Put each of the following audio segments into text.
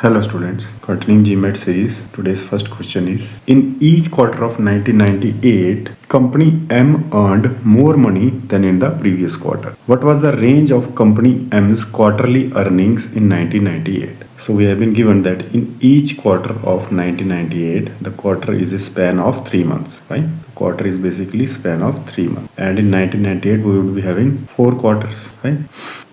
Hello students, continuing Gmat series. Today's first question is: in each quarter of 1998, company M earned more money than in the previous quarter. What was the range of company M's quarterly earnings in 1998? So we have been given that in each quarter of 1998, the quarter is a span of 3 months, right? The quarter is basically span of 3 months. And in 1998, we would be having 4 quarters, right?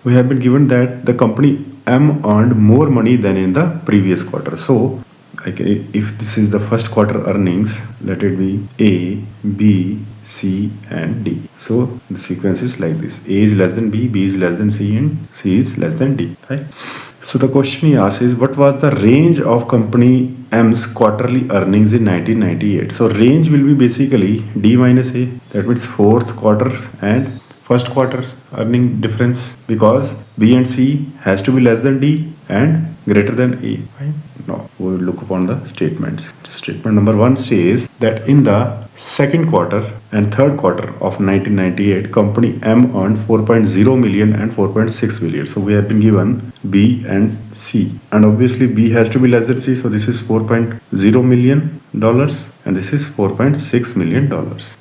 We have been given that the company M earned more money than in the previous quarter. So, if this is the first quarter earnings, let it be A, B, C, and D. So the sequence is like this: A is less than B is less than C, and C is less than D. Right? So the question he asks is, what was the range of company M's quarterly earnings in 1998? So range will be basically D minus A. That means fourth quarter and first quarter earning difference, because B and C has to be less than D and greater than A. Right? Now we will look upon the statements. Statement number 1 says that in the second quarter and third quarter of 1998, company M earned 4.0 million and 4.6 million. So we have been given B and C, and obviously B has to be less than C. So this is $4.0 million and this is $4.6 million.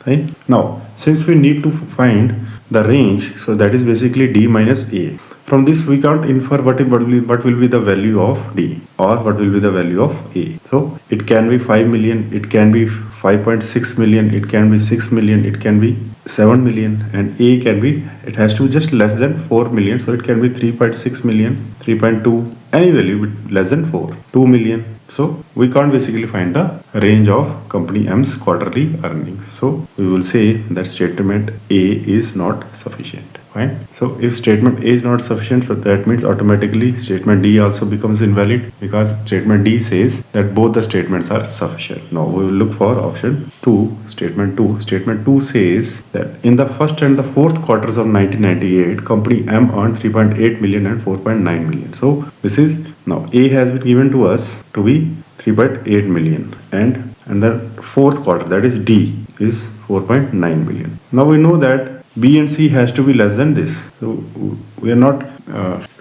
Right? Now, since we need to find the range, so that is basically D minus A. From this we can't infer what will be the value of D or what will be the value of A. So it can be 5 million, it can be 5.6 million, it can be 6 million, it can be 7 million, and A can be, it has to be just less than 4 million. So it can be 3.6 million, 3.2, any value with less than 4, 2 million. So we can't basically find the range of company M's quarterly earnings. So we will say that statement A is not sufficient. Fine. So if statement A is not sufficient, so that means automatically statement D also becomes invalid, because statement D says that both the statements are sufficient. Now we will look for option 2, statement 2. Statement 2 says that in the first and the fourth quarters of 1998, company M earned 3.8 million and 4.9 million. So this is, now A has been given to us to be 3.8 million, and the fourth quarter, that is D, is 4.9 million. Now we know that B and C has to be less than this. So we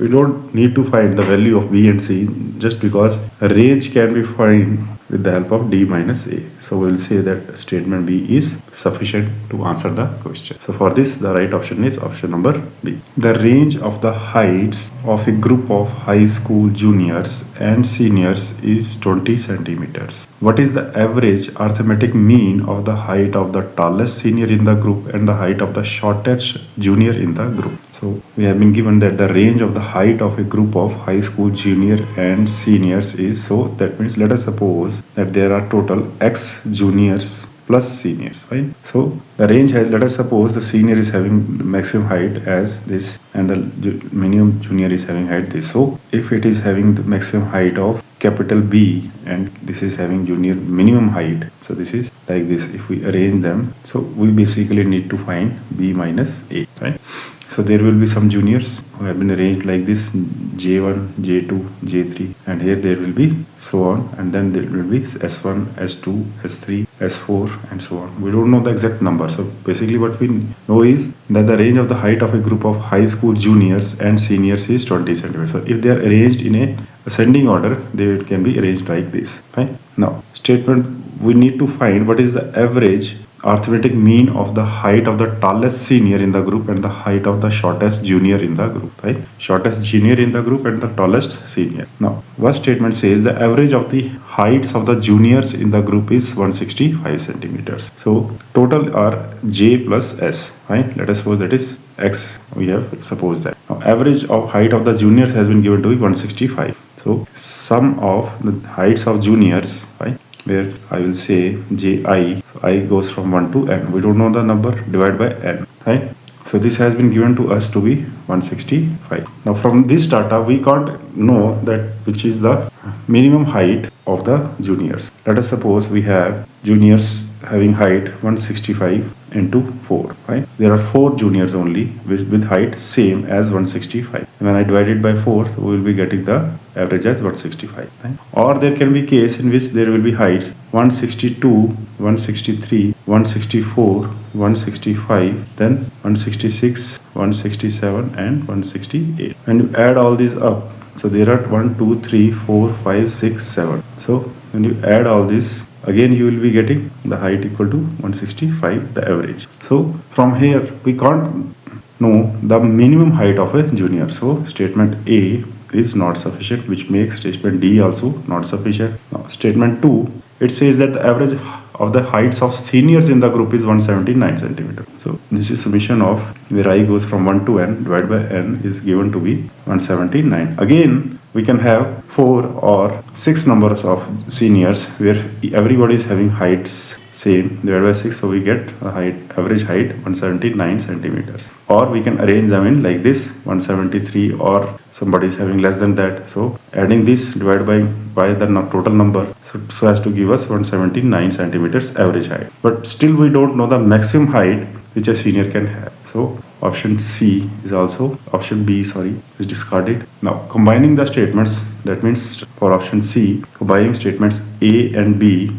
don't need to find the value of B and C, just because a range can be found with the help of D minus A. So we'll say that statement B is sufficient to answer the question. So for this, the right option is option number B. The range of the heights of a group of high school juniors and seniors is 20 centimeters. What is the average arithmetic mean of the height of the tallest senior in the group and the height of the shortest junior in the group? So we have been given that the range of the height of a group of high school junior and seniors is, so that means let us suppose that there are total X juniors plus seniors, right? So the range has, let us suppose the senior is having the maximum height as this and the minimum junior is having height this. So if it is having the maximum height of capital B and this is having junior minimum height, so this is like this. If we arrange them, so we basically need to find B minus A, right? So there will be some juniors who have been arranged like this: J1, J2, J3, and here there will be so on, and then there will be S1, S2, S3, S4, and so on. We don't know the exact number. So basically what we know is that the range of the height of a group of high school juniors and seniors is 20 centimeters. So if they are arranged in a ascending order, they can be arranged like this. Fine. Now, statement, we need to find what is the average arithmetic mean of the height of the tallest senior in the group and the height of the shortest junior in the group, right? Shortest junior in the group and the tallest senior. Now, what statement says the average of the heights of the juniors in the group is 165 centimeters. So total are J plus S, right? Let us suppose that is X. We have supposed that. Now, average of height of the juniors has been given to be 165. So sum of the heights of juniors, right, where I will say Ji, so I goes from 1 to n. We don't know the number, divide by n, right? So this has been given to us to be 165. Now from this data, we can't know that which is the minimum height of the juniors. Let us suppose we have juniors having height 165 into 4, right? There are 4 juniors only with height same as 165. And when I divide it by 4, we will be getting the average as 165. Right? Or there can be case in which there will be heights 162, 163, 164, 165, then 166, 167, and 168. When you add all these up, So there are 1, 2, 3, 4, 5, 6, 7. So when you add all this, again you will be getting the height equal to 165, the average. So from here we can't know the minimum height of a junior. So statement A is not sufficient, which makes statement D also not sufficient. Now statement 2, it says that the average of the heights of seniors in the group is 179 centimeter. So this is summation of where I goes from 1 to n divided by n is given to be 179. Again, we can have 4 or 6 numbers of seniors where everybody is having heights same divided by 6, so we get a height, average height 179 centimeters. Or we can arrange them in like this, 173, or somebody is having less than that, so adding this divided by the total number, so as to give us 179 centimeters average height. But still we don't know the maximum height which a senior can have. So option C is also, option B, sorry, is discarded. Now combining the statements, that means for option C, combining statements A and B,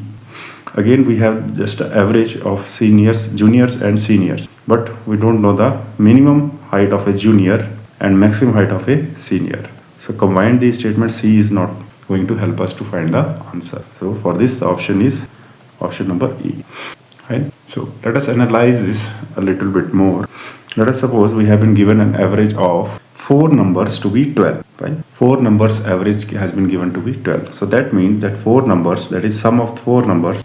again we have just an average of seniors, juniors and seniors, but we don't know the minimum height of a junior and maximum height of a senior. So combine these statements, C is not going to help us to find the answer. So for this, the option is option number E. Right? So let us analyze this a little bit more. Let us suppose we have been given an average of 4 numbers to be 12. Right? 4 numbers average has been given to be 12. So that means that 4 numbers, that is sum of 4 numbers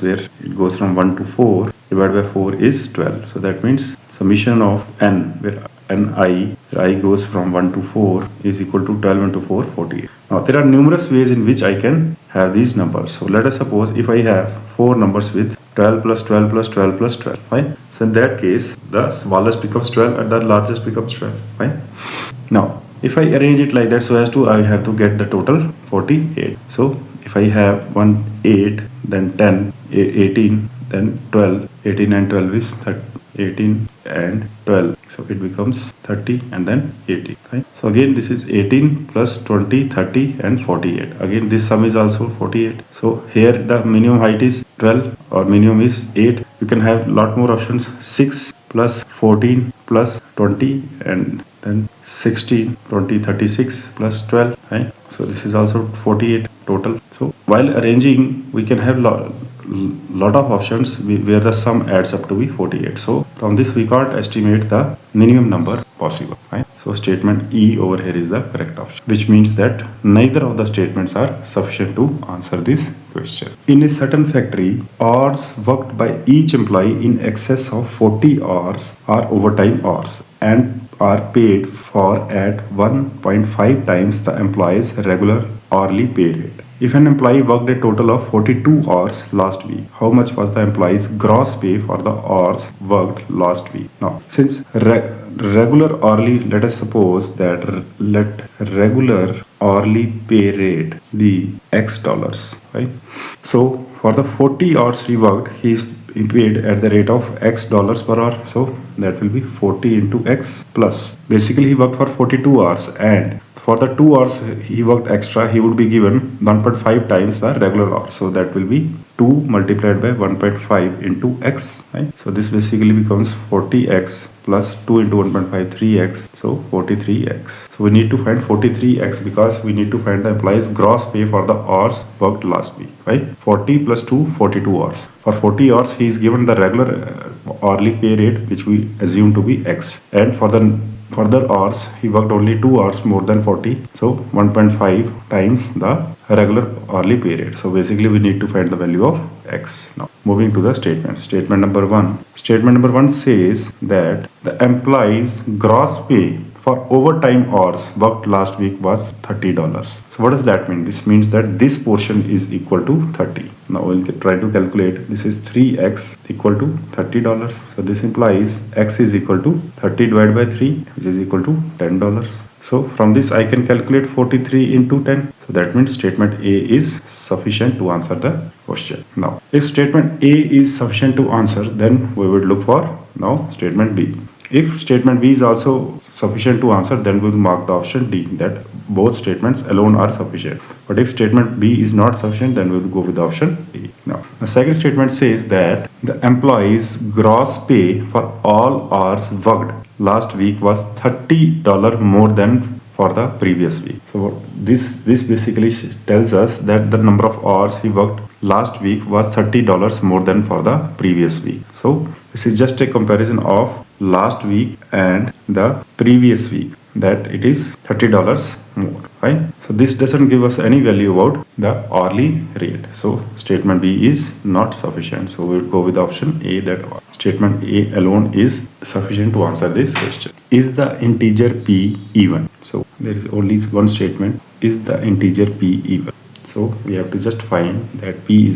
where it goes from 1 to 4 divided by 4 is 12. So that means summation of n, where I goes from 1 to 4 is equal to 12 into 4, 48. Now there are numerous ways in which I can have these numbers. So let us suppose if I have 4 numbers with 12 plus 12 plus 12 plus 12, fine. So in that case, the smallest becomes 12 and the largest becomes 12, fine. Now, if I arrange it like that, so as to I have to get the total 48. So if I have 1, 8, then 10, 18, then 12, 18 and 12 is 30. 18 and 12, so it becomes 30 and then 80, right? So again this is 18 plus 20, 30 and 48. Again this sum is also 48. So here the minimum height is 12 or minimum is 8. You can have lot more options, 6 plus 14 plus 20 and then 16, 20, 36 plus 12, right? So this is also 48 total. So while arranging, we can have lot of options where the sum adds up to be 48. So from this we can't estimate the minimum number possible, right? So statement E over here is the correct option, which means that neither of the statements are sufficient to answer this question. In a certain factory, hours worked by each employee in excess of 40 hours are overtime hours and are paid for at 1.5 times the employee's regular hourly pay rate. If an employee worked a total of 42 hours last week, how much was the employee's gross pay for the hours worked last week? Now, since regular hourly, let us suppose that let regular hourly pay rate be X dollars, right? So for the 40 hours he worked, he is paid at the rate of X dollars per hour. So that will be 40 into X plus. Basically he worked for 42 hours and for the 2 hours he worked extra, he would be given 1.5 times the regular hour. So that will be 2 multiplied by 1.5 into X, right? So this basically becomes 40X plus 2 into 1.5, 3X. So 43X. So we need to find 43X because we need to find the employee's gross pay for the hours worked last week, right? 40 plus 2, 42 hours. For 40 hours he is given the regular hourly pay rate, which we assume to be X. And for the further hours, he worked only 2 hours more than 40. So 1.5 times the regular hourly pay rate. So basically we need to find the value of X. Now moving to the statement. Statement number 1. Statement number 1 says that the employee's gross pay for overtime hours worked last week was $30. So what does that mean? This means that this portion is equal to 30. Now we'll try to calculate. This is 3x equal to $30. So this implies x is equal to 30 divided by 3, which is equal to $10. So from this I can calculate 43 into 10. So that means statement A is sufficient to answer the question. Now if statement A is sufficient to answer, then we would look for now statement B. If statement B is also sufficient to answer, then we'll mark the option D, that both statements alone are sufficient. But if statement B is not sufficient, then we'll go with the option A. Now, the second statement says that the employee's gross pay for all hours worked last week was $30 more than for the previous week. So this basically tells us that the number of hours he worked last week was $30 more than for the previous week. So this is just a comparison of last week and the previous week, that it is $30 more, right? So this doesn't give us any value about the hourly rate. So statement B is not sufficient. So we will go with option A, that statement A alone is sufficient to answer this question. Is the integer P even? So there is only one statement, is the integer P even? So we have to just find that P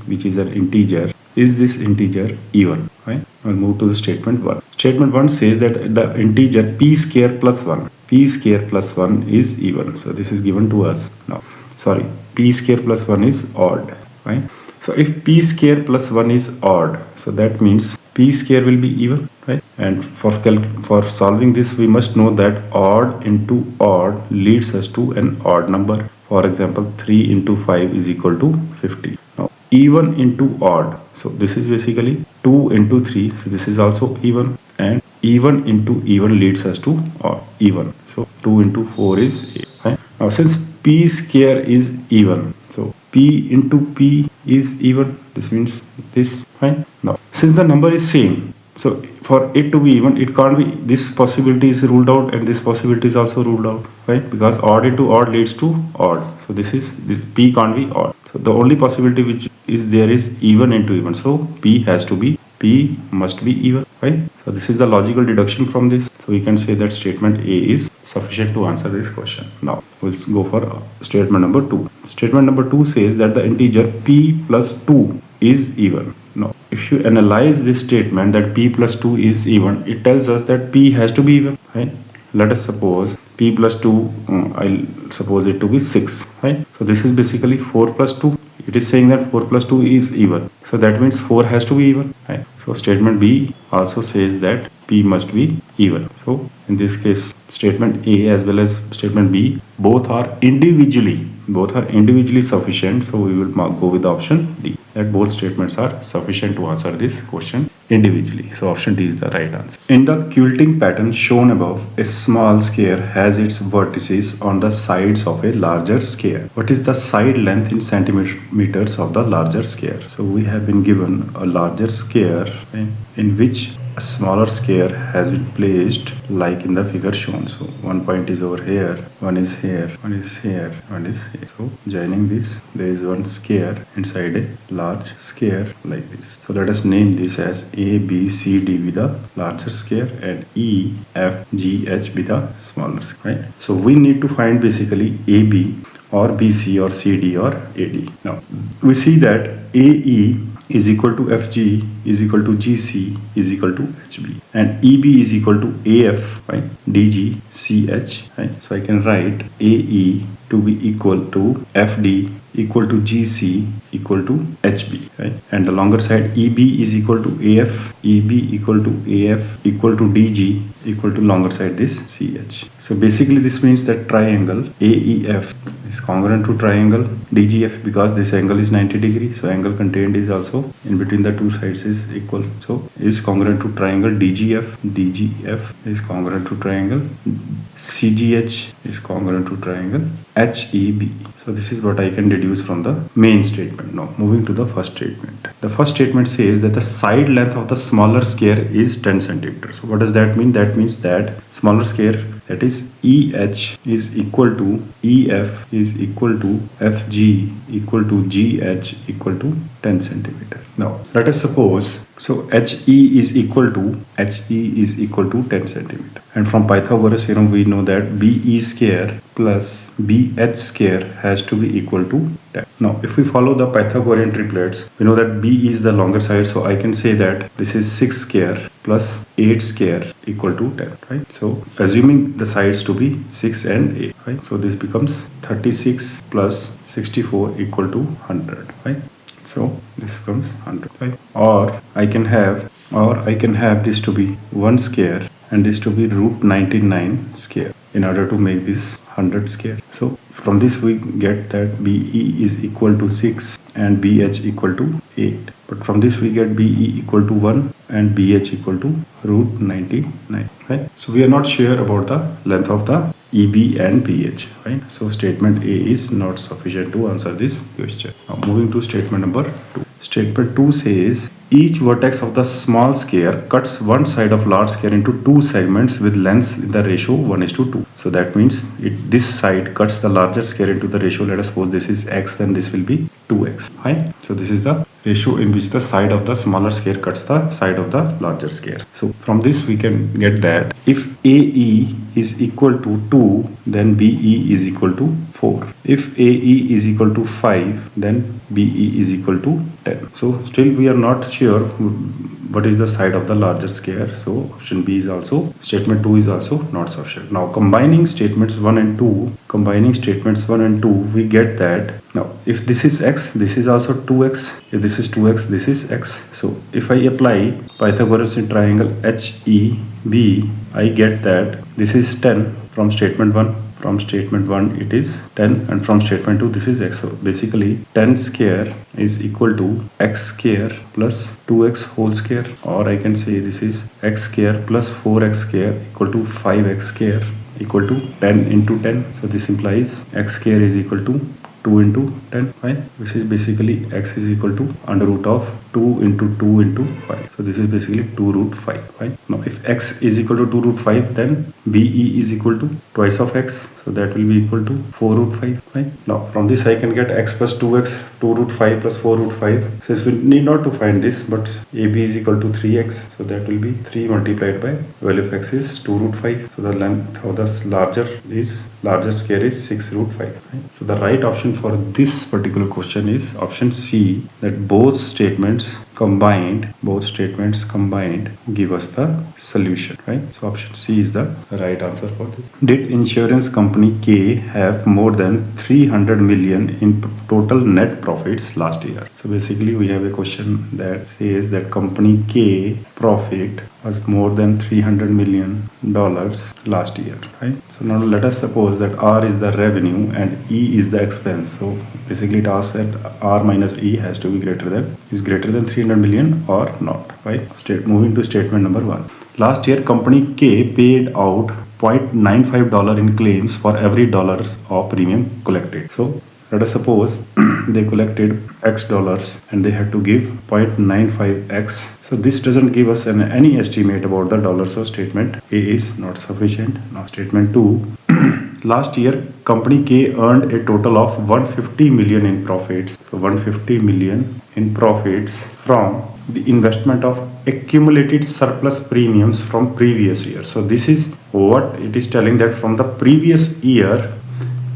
which is an integer. Is this integer even? Right? We'll move to the statement 1. Statement 1 says that the integer P square plus 1. P square plus 1 is even. So this is given to us. No, sorry. P square plus 1 is odd. Right? So if P square plus 1 is odd, so that means P square will be even. Right? And for solving this, we must know that odd into odd leads us to an odd number. For example, 3 into 5 is equal to 50. Now, even into odd. So this is basically 2 into 3. So this is also even. And even into even leads us to odd, even. So 2 into 4 is 8. Right? Now since P square is even, so P into P is even. This means this. Right? Now since the number is same, so for it to be even, it can't be, this possibility is ruled out and this possibility is also ruled out, right? Because odd into odd leads to odd. So this P can't be odd. So the only possibility which is there is even into even. So P must be even, right? So this is the logical deduction from this. So we can say that statement A is sufficient to answer this question. Now we'll go for statement number 2. Statement number 2 says that the integer P plus 2 is even. Now, if you analyze this statement that P plus 2 is even, it tells us that P has to be even, right? Let us suppose P plus 2, I'll suppose it to be 6, right? So this is basically 4 plus 2. It is saying that 4 plus 2 is even. So that means 4 has to be even, right? So statement B also says that P must be even. So in this case, statement A as well as statement B, both are individually sufficient. So we will go with option D, that both statements are sufficient to answer this question individually. So option D is the right answer. In the quilting pattern shown above, a small square has its vertices on the sides of a larger square. What is the side length in centimeters of the larger square? So we have been given a larger square in which a smaller square has been placed like in the figure shown. So one point is over here, one is here, one is here, one is here. So joining this, there is one square inside a large square like this. So let us name this as A, B, C, D with the larger square and E, F, G, H with the smaller square. Right? So we need to find basically AB or BC or CD or AD. Now we see that AE is equal to FG is equal to GC is equal to HB, and EB is equal to AF, right? DG CH, right? So I can write AE to be equal to FD equal to GC equal to HB, right? And the longer side EB is equal to AF, EB equal to AF equal to DG equal to longer side this CH. So basically this means that triangle AEF is congruent to triangle DGF because this angle is 90 degrees. So angle contained is also in between the two sides is equal. So is congruent to triangle DGF. DGF is congruent to triangle CGH is congruent to triangle HEB. So this is what I can deduce from the main statement. Now moving to the first statement. The first statement says that the side length of the smaller square is 10 centimeters. So what does that mean? That means that smaller square, that is EH is equal to EF is equal to FG equal to GH equal to 10 centimeter. Now let us suppose, so HE is equal to 10 centimeter, and from Pythagoras we know that BE square plus BH square has to be equal to 10. Now if we follow the Pythagorean triplets, we know that BE is the longer side, so I can say that this is 6 square plus 8 square equal to 10, right? So assuming the sides to be 6 and 8, right? So this becomes 36 plus 64 equal to 100, right? So this becomes 100, right? Or I can have this to be 1 square and this to be root 99 square in order to make this 100 square. So from this we get that BE is equal to 6 and BH equal to 8. But from this we get BE equal to 1 and BH equal to root 99, right? So we are not sure about the length of the EB and pH, right? So statement A is not sufficient to answer this question. Now moving to statement number 2. Statement 2 says each vertex of the small sphere cuts one side of large sphere into two segments with lengths in the ratio 1:2. So that means this side cuts the larger sphere into the ratio, let us suppose this is x, then this will be 2x, right? So this is the ratio in which the side of the smaller sphere cuts the side of the larger sphere. So from this we can get that if AE is equal to 2, then BE is equal to 4. If AE is equal to 5, then BE is equal to 10. So still we are not sure what is the side of the larger sphere. So option B is also, statement 2 is also not sufficient. Now combining statements 1 and 2, we get that now if this is x, this is also 2x. If this is 2x, this is x. So if I apply Pythagorean triangle HEB, I get that this is 10 from statement 1. From statement 1 it is 10, and from statement 2 this is x. So basically 10 square is equal to x square plus 2x whole square, or I can say this is x square plus 4x square equal to 5x square equal to 10 into 10. So this implies x square is equal to 2 into 10, right? Which is basically x is equal to under root of 2 into 2 into 5. So this is basically 2 root 5, right? Now if x is equal to 2 root 5, then BE is equal to twice of x. So that will be equal to 4 root 5, right? Now from this I can get x plus 2x, 2 root 5 plus 4 root 5. Since we need not to find this, but AB is equal to 3x. So that will be 3 multiplied by value of x is 2 root 5. So the length of the larger square is 6 root 5. Right? So the right option for this particular question is option C, that both statements combined give us the solution, right? So option C is the right answer for this. Did insurance company K have more than 300 million in total net profits last year? So basically we have a question that says that company K profit was more than $300 million last year, right? So now let us suppose that R is the revenue and E is the expense. So basically it asks that R minus E has to be greater than 300 million or not, right? Moving to statement number 1. Last year company K paid out $0.95 in claims for every dollar of premium collected. So let us suppose they collected X dollars and they had to give 0.95x. So this doesn't give us any estimate about the dollars. So statement A is not sufficient. Now statement 2. Last year company K earned a total of 150 million in profits. So 150 million in profits from the investment of accumulated surplus premiums from previous year. So this is what it is telling, that from the previous year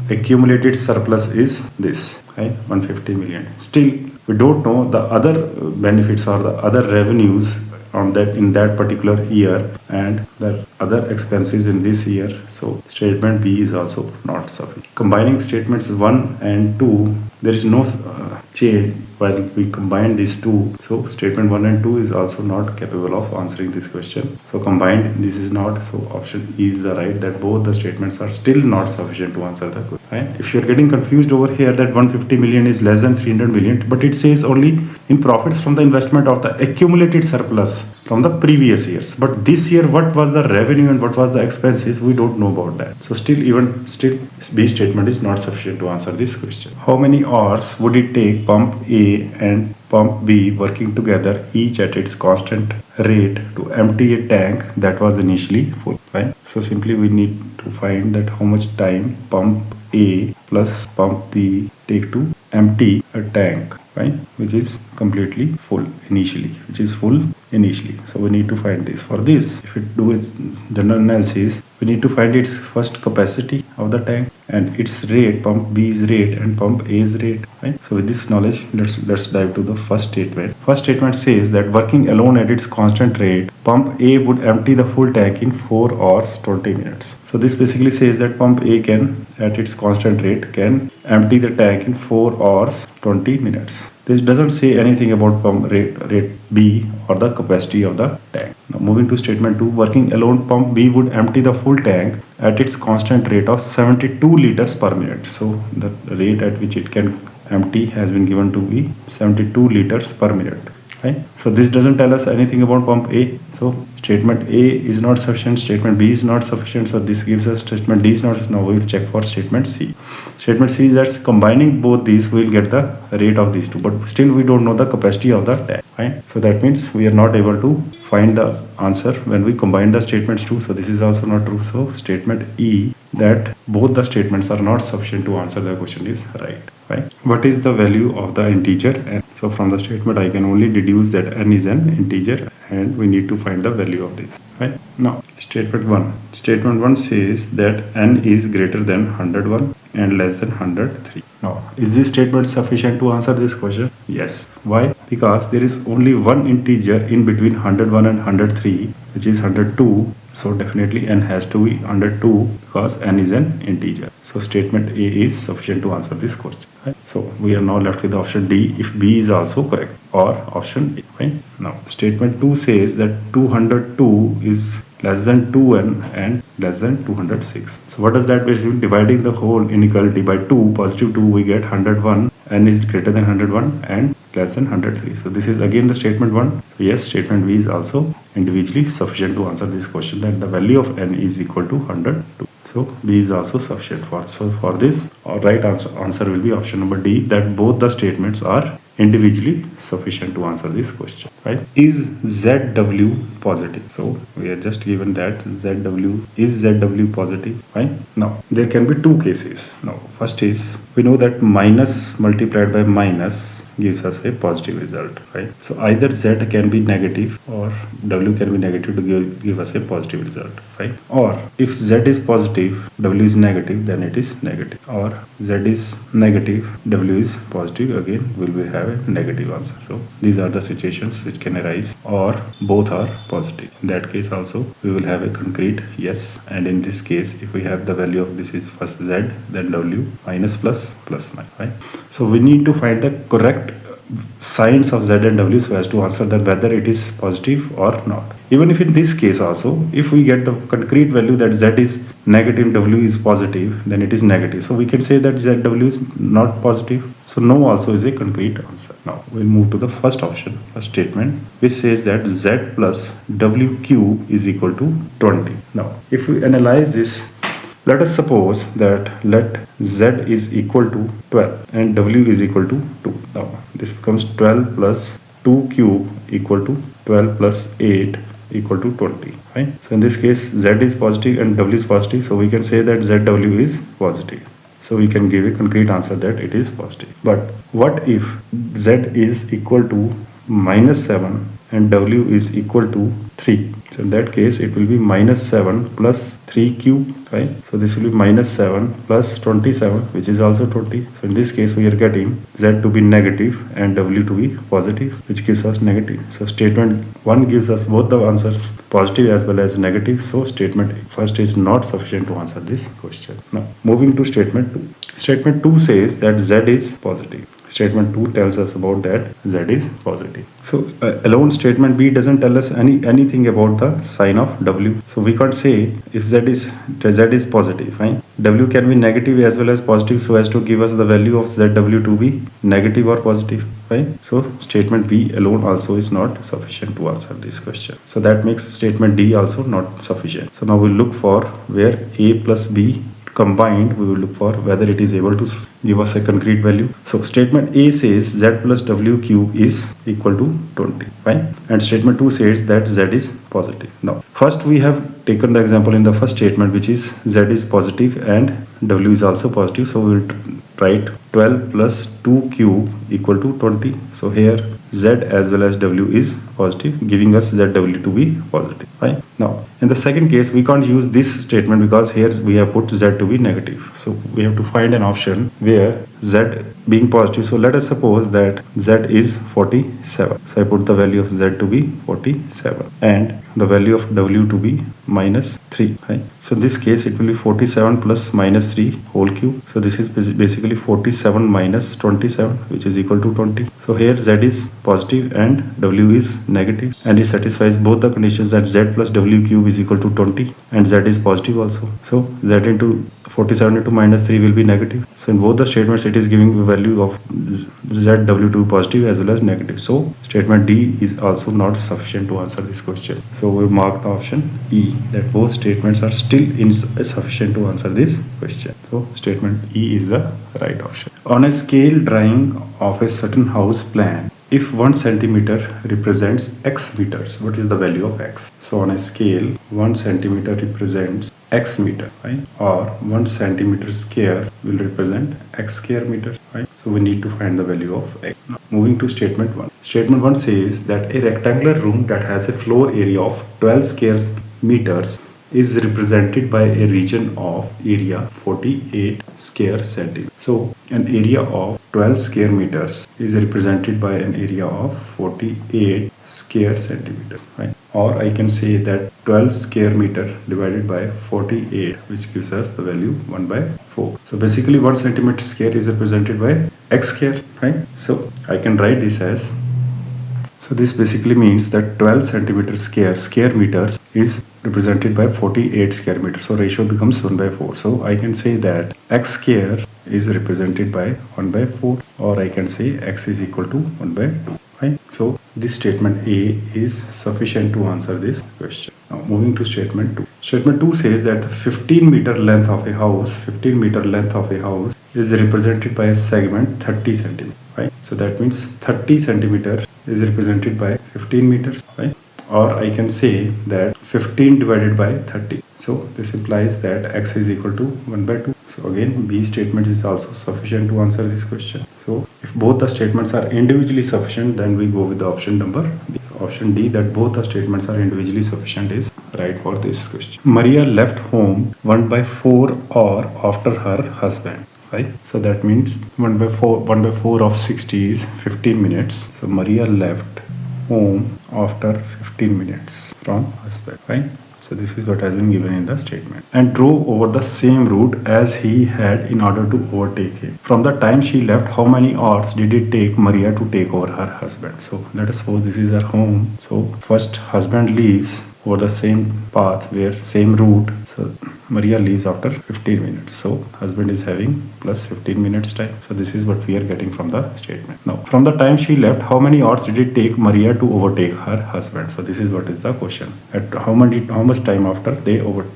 accumulated surplus is this, right? 150 million. Still we don't know the other benefits or the other revenues on that in that particular year and the other expenses in this year. So statement B is also not sufficient. Combining statements 1 and 2, there is no change while we combine these two. So statement 1 and 2 is also not capable of answering this question. So combined this is not. So option E is the right, that both the statements are still not sufficient to answer the question. Right? If you are getting confused over here that 150 million is less than 300 million, but it says only in profits from the investment of the accumulated surplus from the previous years. But this year what was the revenue and what was the expenses, we don't know about that. So still B statement is not sufficient to answer this question. How many hours would it take pump A and pump B working together, each at its constant rate, to empty a tank that was initially full? Right? So simply we need to find that how much time pump A plus pump B take to empty a tank, right, which is completely full initially, so we need to find this. For this, if it do its general analysis, we need to find its first capacity of the tank and its rate, pump B's rate and pump A's rate, right? So with this knowledge, let's dive to the first statement. First statement says that working alone at its constant rate, pump A would empty the full tank in 4 hours 20 minutes. So this basically says that pump A can, at its constant rate, can empty the tank in 4 hours 20 minutes. This doesn't say anything about pump rate B or the capacity of the tank. Now moving to statement 2, working alone, pump B would empty the full tank at its constant rate of 72 liters per minute. So the rate at which it can empty has been given to be 72 liters per minute. right? So this doesn't tell us anything about pump A. So statement A is not sufficient, statement B is not sufficient, so this gives us statement D is not. Now we will check for statement C. Statement C is that combining both these we will get the rate of these two, but still we don't know the capacity of the tank, right? So that means we are not able to find the answer when we combine the statements too. So this is also not true. So statement E, that both the statements are not sufficient to answer the question, is right. Right? What is the value of the integer n? So from the statement I can only deduce that n is an integer and we need to find the value of this. Right? Now statement 1. Statement 1 says that n is greater than 101 and less than 103. Now is this statement sufficient to answer this question? Yes. Why? Because there is only one integer in between 101 and 103, which is 102. So definitely n has to be under 2 because n is an integer. So statement A is sufficient to answer this question. Right? So we are now left with option D if B is also correct, or option A. Right? Now statement 2 says that 202 is less than 2n and less than 206. So what does that mean? Dividing the whole inequality by 2, positive 2, we get 101, n is greater than 101 and less than 103. So this is again the statement 1. So yes, statement B is also individually sufficient to answer this question, that the value of n is equal to 102. So B is also sufficient for. So for this, our right answer will be option number D, that both the statements are individually sufficient to answer this question. Right? Is ZW positive? So we are just given that ZW is ZW positive. Right? Now there can be two cases. Now first is, we know that minus multiplied by minus gives us a positive result, right? So either Z can be negative or W can be negative to give us a positive result, right? Or if Z is positive, W is negative, then it is negative. Or Z is negative, W is positive, again we will have a negative answer. So these are the situations which can arise, or both are positive. In that case also we will have a concrete yes, and in this case if we have the value of this is first Z, then W, minus plus, plus minus, right? So we need to find the correct signs of Z and W so as to answer that whether it is positive or not. Even if in this case also, if we get the concrete value that Z is negative, W is positive, then it is negative. So we can say that ZW is not positive. So no also is a concrete answer. Now we'll move to the first option, first statement, which says that Z plus WQ is equal to 20. Now if we analyze this, let us suppose that let Z is equal to 12 and W is equal to 2. Now this becomes 12 plus 2 cube equal to 12 plus 8 equal to 20. Right? So in this case Z is positive and W is positive, so we can say that ZW is positive. So we can give a concrete answer that it is positive. But what if Z is equal to minus 7 and W is equal to 3? So in that case it will be minus 7 plus 3 cube, right? So this will be minus 7 plus 27, which is also 20. So in this case we are getting Z to be negative and W to be positive, which gives us negative. So statement 1 gives us both the answers, positive as well as negative. So statement first is not sufficient to answer this question. Now moving to statement 2. Statement 2 says that Z is positive. Statement 2 tells us about that Z is positive. So alone statement B doesn't tell us anything about the sign of W. So we can't say if Z is positive, right? W can be negative as well as positive so as to give us the value of ZW to be negative or positive, right? So statement B alone also is not sufficient to answer this question. So that makes statement D also not sufficient. So now we'll look for where A plus B combined, we will look for whether it is able to give us a concrete value. So statement A says Z plus W cube is equal to 20, right? And statement 2 says that Z is positive. Now first we have taken the example in the first statement, which is Z is positive and W is also positive. So we will write 12 plus 2 cube equal to 20. So here Z as well as W is positive, giving us ZW to be positive, right? Now in the second case we can't use this statement because here we have put Z to be negative. So we have to find an option where Z being positive. So let us suppose that Z is 47. So I put the value of Z to be 47 and the value of W to be minus 3, right? So in this case it will be 47 plus minus 3 whole cube. So this is basically 47 minus 27, which is equal to 20. So here Z is positive and W is negative, and it satisfies both the conditions that Z plus W cube is equal to 20 and z is positive also. So z into 47 into minus 3 will be negative. So in both the statements it is giving the value of zw2 positive as well as negative. So statement D is also not sufficient to answer this question. So we mark the option E, that both statements are still insufficient to answer this question. So statement E is the right option. On a scale drawing of a certain house plan, if 1 centimeter represents x meters, what is the value of x? So on a scale, 1 centimeter represents x meter, right? Or 1 centimeter square will represent x square meters, right? So we need to find the value of x. Now, moving to statement 1. Statement 1 says that a rectangular room that has a floor area of 12 square meters is represented by a region of area 48 square centimeters. So an area of 12 square meters is represented by an area of 48 square centimeters, right? Or I can say that 12 square meter divided by 48, which gives us the value 1 by 4. So basically 1 centimeter square is represented by x square, right? So I can write this as, so this basically means that 12 centimeter square meters is represented by 48 square meters. So ratio becomes 1 by 4. So I can say that x square is represented by 1 by 4, or I can say x is equal to 1 by 2. Right? So this statement A is sufficient to answer this question. Now moving to statement 2. Statement 2 says that the 15 meter length of a house is represented by a segment 30 centimeter. Right? So that means 30 centimeter is represented by 15 meters. Right? Or I can say that 15 divided by 30. So this implies that x is equal to 1 by 2. So again, B statement is also sufficient to answer this question. So if both the statements are individually sufficient, then we go with the option number D. So option D, that both the statements are individually sufficient, is right for this question. Maria left home 1 by 4 hour after her husband. Right? So that means 1 by 4 of 60 is 15 minutes. So Maria left home after 15 minutes from husband, right? So this is what has been given in the statement. And drove over the same route as he had in order to overtake him. From the time she left, how many hours did it take Maria to take over her husband? So let us suppose this is her home. So first husband leaves over the same path, where same route. So Maria leaves after 15 minutes. So husband is having plus 15 minutes time. So this is what we are getting from the statement. Now from the time she left, how many hours did it take Maria to overtake her husband? So this is what is the question. At how much time after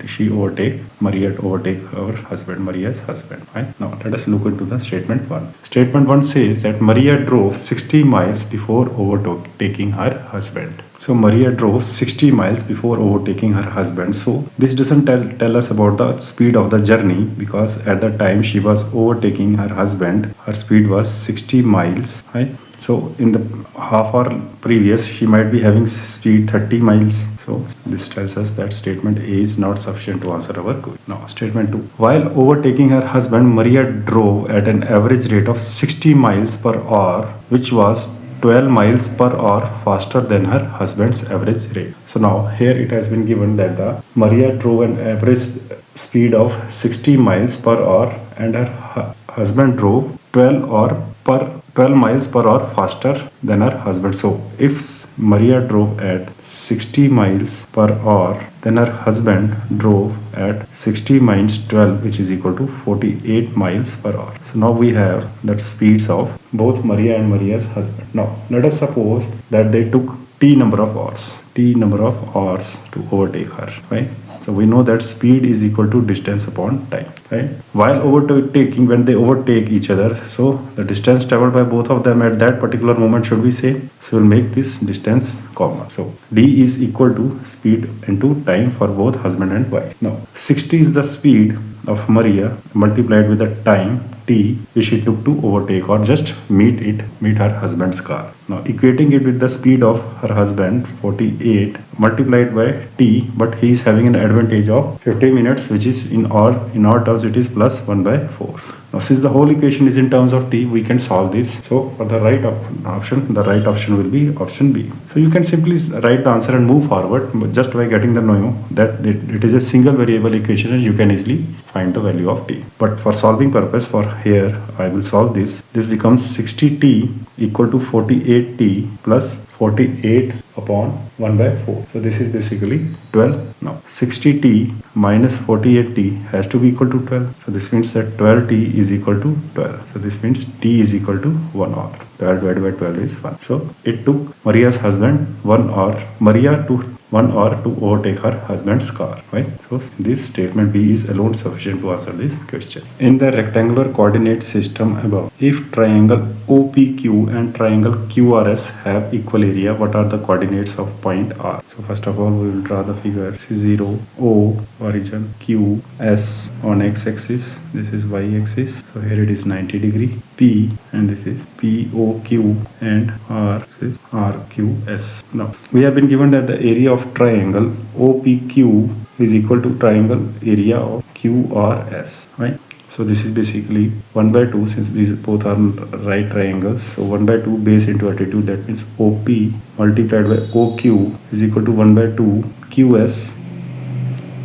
she overtake her husband, Maria's husband. Right? Now let us look into the statement 1. Statement 1 says that Maria drove 60 miles before overtaking her husband. So Maria drove 60 miles before overtaking her husband. So this doesn't tell us about the speed of the journey, because at the time she was overtaking her husband, her speed was 60 miles. Right? So in the half hour previous, she might be having speed 30 miles. So this tells us that statement A is not sufficient to answer our question. Now statement 2. While overtaking her husband, Maria drove at an average rate of 60 miles per hour, which was 12 miles per hour faster than her husband's average rate. So now here it has been given that the Maria drove an average speed of 60 miles per hour and her husband drove 12 miles per hour faster than her husband. So if Maria drove at 60 miles per hour, then her husband drove at 60 minus 12, which is equal to 48 miles per hour. So now we have the speeds of both Maria and Maria's husband. Now let us suppose that they took t number of hours to overtake her, right? So we know that speed is equal to distance upon time, right? While when they overtake each other, so the distance traveled by both of them at that particular moment should be same. So we'll make this distance common. So D is equal to speed into time for both husband and wife. Now 60 is the speed of Maria multiplied with the time t which she took to overtake or just meet her husband's car. Now equating it with the speed of her husband 48 multiplied by t, but he is having an advantage of 50 minutes, which is in our terms it is plus 1 by 4. Now since the whole equation is in terms of t, we can solve this. So for the right option will be option B. So you can simply write the answer and move forward just by getting the know that it is a single variable equation and you can easily find the value of t. But for solving purpose, for here I will solve this. This becomes 60t equal to 48t plus 48 upon 1 by 4. So this is basically 12. Now 60t minus 48t has to be equal to 12. So this means that 12t is equal to 12. So this means t is equal to 1 hour. 12 divided by 12 is 1. So it took Maria's husband 1 hour. Maria to 1 hour to overtake her husband's car. Right? So this statement B is alone sufficient to answer this question. In the rectangular coordinate system above, if triangle OPQ and triangle QRS have equal area, what are the coordinates of point R? So first of all, we will draw the figure. This is 0, O, origin, Q, S on x-axis. This is y-axis. So here it is 90 degree. P and this is POQ and R. This is RQS. Now we have been given that the area of triangle OPQ is equal to triangle area of QRS. Right? So this is basically 1 by 2, since these both are right triangles. So 1 by 2 base into attitude, that means OP multiplied by OQ is equal to 1 by 2 QS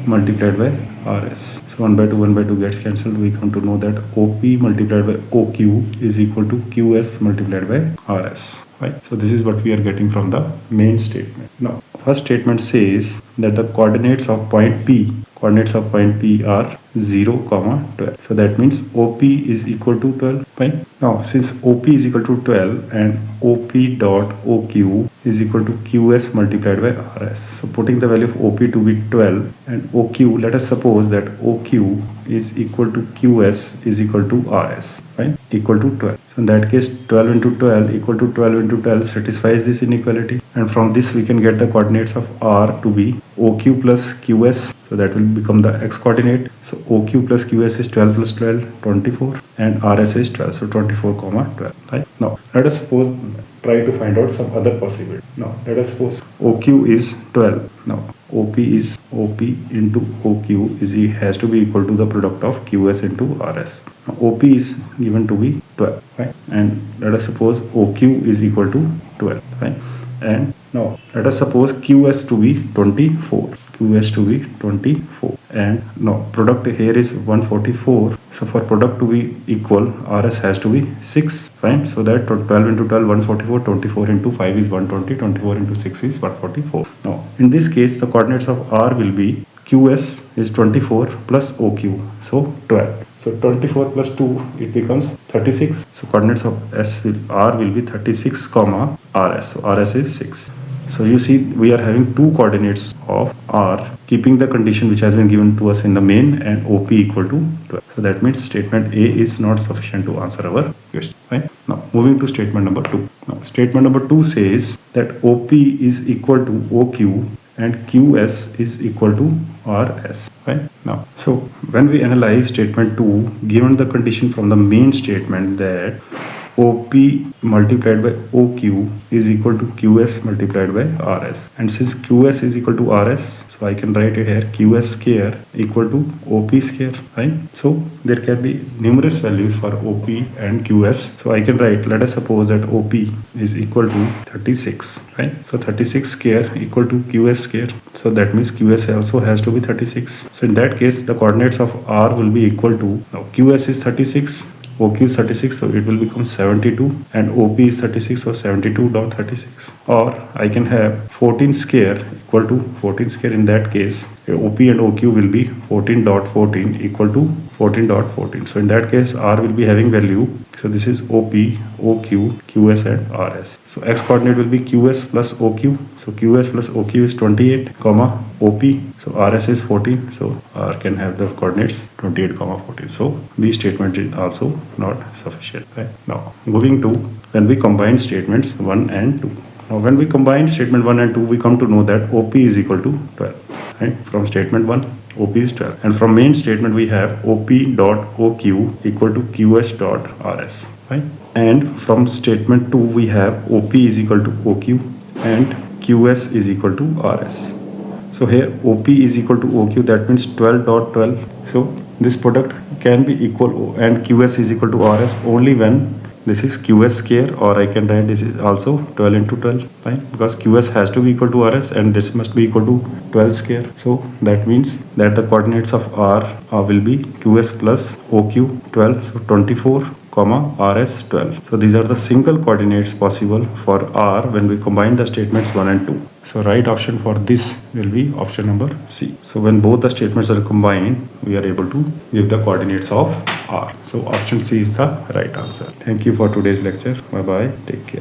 multiplied by RS. So 1 by 2, 1 by 2 gets cancelled. We come to know that OP multiplied by OQ is equal to QS multiplied by RS. Right? So this is what we are getting from the main statement. Now, first statement says that the coordinates of point P are 0, 12. So that means OP is equal to 12. Fine. Now, since OP is equal to 12 and OP dot OQ is equal to QS multiplied by RS. So putting the value of OP to be 12 and OQ, let us suppose that OQ is equal to QS is equal to RS. Fine. Equal to 12. So in that case, 12 into 12 equal to 12 into 12 satisfies this inequality. And from this we can get the coordinates of R to be OQ plus QS. So that will become the x coordinate. So OQ plus QS is 12 plus 12, 24, and RS is 12. So 24, 12. Right? Now let us suppose try to find out some other possibility. Now let us suppose OQ is 12. Now OP into OQ has to be equal to the product of QS into RS. Now OP is given to be 12. Right? And let us suppose OQ is equal to 12. Right? And now let us suppose QS to be 24. QS to be 24. And now product here is 144. So for product to be equal, RS has to be 6. Right? So that 12 into 12, 144. 24 into 5 is 120. 24 into 6 is 144. Now in this case, the coordinates of R will be QS is 24 plus OQ. So 12. So 24 plus 2, it becomes 36. So coordinates of R will be 36, comma RS. So RS is 6. So you see, we are having two coordinates of R, keeping the condition which has been given to us in the main, and OP equal to 12. So that means statement A is not sufficient to answer our question. Right? Now moving to statement number 2. Now statement number 2 says that OP is equal to OQ and QS is equal to RS. Right? Now, so when we analyze statement 2, given the condition from the main statement that OP multiplied by OQ is equal to QS multiplied by RS, and since QS is equal to RS, so I can write it here QS square equal to OP square. Right? So there can be numerous values for OP and QS. So I can write, let us suppose that OP is equal to 36. Right? So 36 square equal to QS square. So that means QS also has to be 36. So in that case, the coordinates of R will be equal to, now QS is 36. OQ is 36, so it will become 72, and OP is 36, so 72.36. Or I can have 14 square equal to 14 square. In that case, OP and OQ will be 14.14 equal to 14.14. So in that case, R will be having value. So this is OP, OQ, QS and RS. So X coordinate will be QS plus OQ. So QS plus OQ is 28, comma OP. So RS is 14. So R can have the coordinates 28, comma 14. So these statements is also not sufficient. Right? Now moving to when we combine statements 1 and 2. Now when we combine statement 1 and 2, we come to know that OP is equal to 12. Right? From statement 1, OP is 12. And from main statement, we have OP dot OQ equal to QS dot RS. Right? And from statement 2, we have OP is equal to OQ and QS is equal to RS. So here OP is equal to OQ, that means 12.12. So this product can be equal, and QS is equal to RS only when this is QS square, or I can write this is also 12 into 12, right? Because QS has to be equal to RS and this must be equal to 12 square. So that means that the coordinates of R will be QS plus OQ 12, so 24, comma RS 12. So these are the single coordinates possible for R when we combine the statements 1 and 2. So right option for this will be option number C. So when both the statements are combined, we are able to give the coordinates of R. So option C is the right answer. Thank you for today's lecture. Bye bye. Take care.